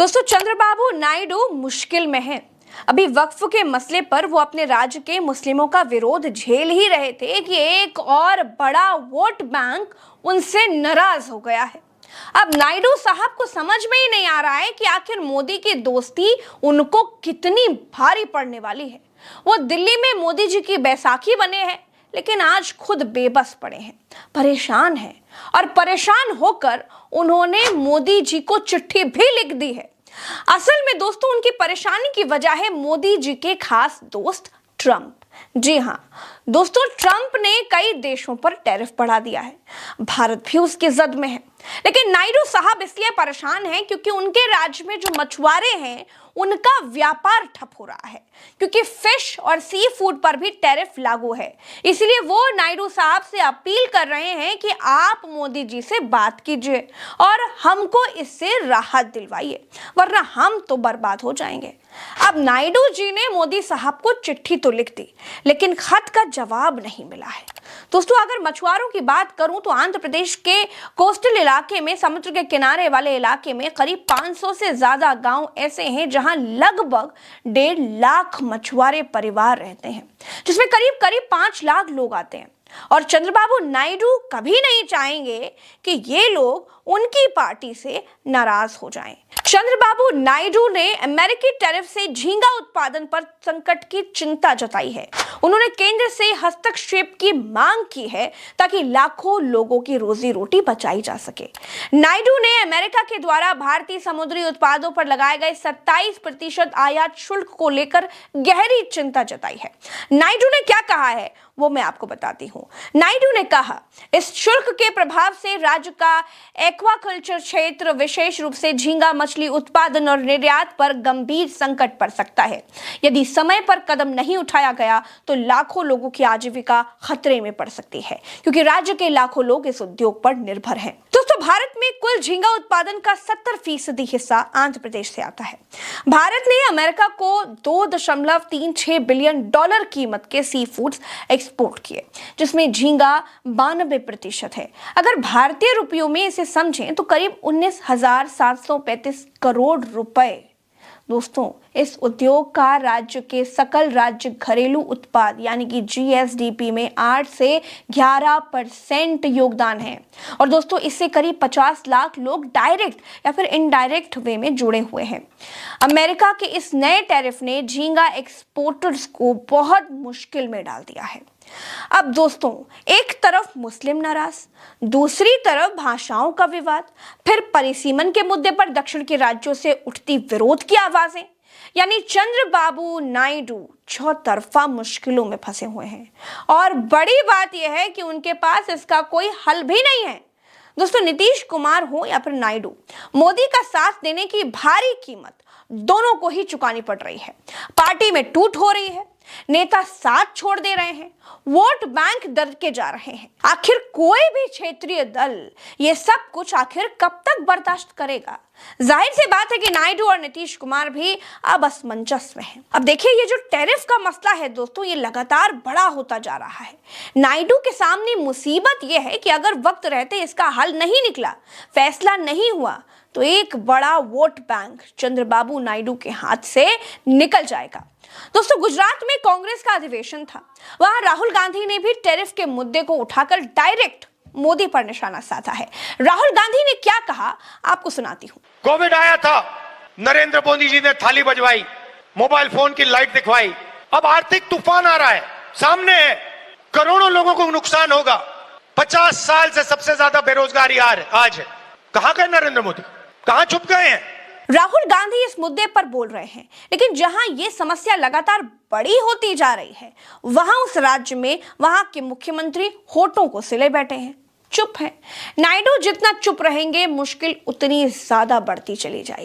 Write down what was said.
दोस्तों, चंद्रबाबू नायडू मुश्किल में हैं। अभी वक्फ के मसले पर वो अपने राज्य के मुस्लिमों का विरोध झेल ही रहे थे कि एक और बड़ा वोट बैंक उनसे नाराज हो गया है। अब नायडू साहब को समझ में ही नहीं आ रहा है कि आखिर मोदी की दोस्ती उनको कितनी भारी पड़ने वाली है। वो दिल्ली में मोदी जी की बैसाखी बने हैं, लेकिन आज खुद बेबस पड़े हैं, परेशान हैं और परेशान होकर उन्होंने मोदी जी को चिट्ठी भी लिख दी है। असल में दोस्तों, उनकी परेशानी की वजह है मोदी जी के खास दोस्त ट्रंप। जी हाँ दोस्तों, ट्रंप ने कई देशों पर टैरिफ बढ़ा दिया है। भारत भी उसकी जद में है, लेकिन नायडू साहब इसलिए परेशान हैं क्योंकि उनके राज्य में जो मछुआरे हैं उनका व्यापार ठप हो रहा है, क्योंकि फिश और सी फूड पर भी टैरिफ लागू है। इसलिए वो नायडू साहब से अपील कर रहे हैं कि आप मोदी जी से बात कीजिए और हमको इससे राहत दिलवाइए, वरना हम तो बर्बाद हो जाएंगे। अब नायडू जी ने मोदी साहब को चिट्ठी तो लिख दी, लेकिन खत का जवाब नहीं मिला है। दोस्तों, अगर मछुआरों की बात करूं तो आंध्र प्रदेश के कोस्टल इलाके में, समुद्र के किनारे वाले इलाके में करीब 500 से ज्यादा गांव ऐसे हैं जहां लगभग 1.5 लाख मछुआरे परिवार रहते हैं, जिसमें करीब करीब 5 लाख लोग आते हैं। और चंद्रबाबू नायडू कभी नहीं चाहेंगे कि ये लोग उनकी पार्टी से नाराज हो जाएं। चंद्रबाबू नायडू ने अमेरिकी टैरिफ से झींगा उत्पादन पर संकट की चिंता जताई है। उन्होंने केंद्र से हस्तक्षेप की मांग की है ताकि लाखों लोगों की रोजी रोटी बचाई जा सके। नायडू ने अमेरिका के द्वारा भारतीय समुद्री उत्पादों पर लगाए गए 27% आयात शुल्क को लेकर गहरी चिंता जताई है। नायडू ने क्या कहा है वो मैं आपको बताती हूँ। नायडू ने कहा, इस शुल्क के प्रभाव से राज्य का एक्वाकल्चर क्षेत्र, विशेष रूप से झींगा मछली उत्पादन और निर्यात पर गंभीर संकट पड़ सकता है। यदि समय पर कदम नहीं उठाया गया तो लाखों लोगों की आजीविका खतरे में पड़ सकती है, क्योंकि राज्य के लाखों लोग इस उद्योग पर निर्भर हैं। दोस्तों, भारत में कुल झींगा उत्पादन का 70% हिस्सा आंध्र प्रदेश से आता है। भारत ने अमेरिका को $2.36 बिलियन कीमत के सी फूड्स एक्सपोर्ट किए, जिसमें झींगा 92% है। अगर भारतीय रुपयों में इसे समझें तो करीब 19,735 करोड़ रुपए। दोस्तों, इस उद्योग का राज्य के सकल राज्य घरेलू उत्पाद यानी कि जीएसडीपी में 8 से 11% योगदान है। और दोस्तों, इससे करीब 50 लाख लोग डायरेक्ट या फिर इनडायरेक्ट वे में जुड़े हुए हैं। अमेरिका के इस नए टैरिफ ने झींगा एक्सपोर्टर्स को बहुत मुश्किल में डाल दिया है। अब दोस्तों, एक तरफ मुस्लिम नाराज, दूसरी तरफ भाषाओं का विवाद, फिर परिसीमन के मुद्दे पर दक्षिण के राज्यों से उठती विरोध की आवाजें, यानी चंद्रबाबू नायडू चौतरफा मुश्किलों में फंसे हुए हैं। और बड़ी बात यह है कि उनके पास इसका कोई हल भी नहीं है। दोस्तों, नीतीश कुमार हो या फिर नायडू, मोदी का साथ देने की भारी कीमत दोनों को ही चुकानी पड़ रही है। पार्टी में टूट हो रही है, नेता साथ छोड़ दे रहे हैं, वोट बैंक दरके जा रहे हैं। आखिर कोई भी क्षेत्रीय दल ये सब कुछ आखिर कब तक बर्दाश्त करेगा? जाहिर सी बात है कि नायडू और नीतीश कुमार भी अब असमंजस में हैं। अब देखिए, ये जो टैरिफ का मसला है दोस्तों, ये लगातार बड़ा होता जा रहा है। नायडू के सामने मुसीबत ये है कि अगर वक्त रहते इसका हल नहीं निकला, फैसला नहीं हुआ, तो एक बड़ा वोट बैंक चंद्रबाबू नायडू के हाथ से निकल जाएगा। दोस्तों, गुजरात में कांग्रेस का अधिवेशन था। वहां राहुल गांधी ने भी टैरिफ के मुद्दे को उठाकर डायरेक्ट मोदी पर निशाना साधा है। राहुल गांधी ने क्या कहा आपको सुनाती हूँ। कोविड आया था, नरेंद्र मोदी जी ने थाली बजवाई, मोबाइल फोन की लाइट दिखवाई। अब आर्थिक तूफान आ रहा है, सामने है, करोड़ों लोगों को नुकसान होगा। 50 साल से सबसे ज्यादा बेरोजगारी आज है। कहां गए नरेंद्र मोदी, कहां छुप गए हैं? राहुल गांधी इस मुद्दे पर बोल रहे हैं, लेकिन जहां ये समस्या लगातार बड़ी होती जा रही है, वहां उस राज्य में वहां के मुख्यमंत्री होठों को सिले बैठे हैं, चुप हैं। नायडू जितना चुप रहेंगे, मुश्किल उतनी ज्यादा बढ़ती चली जाएगी।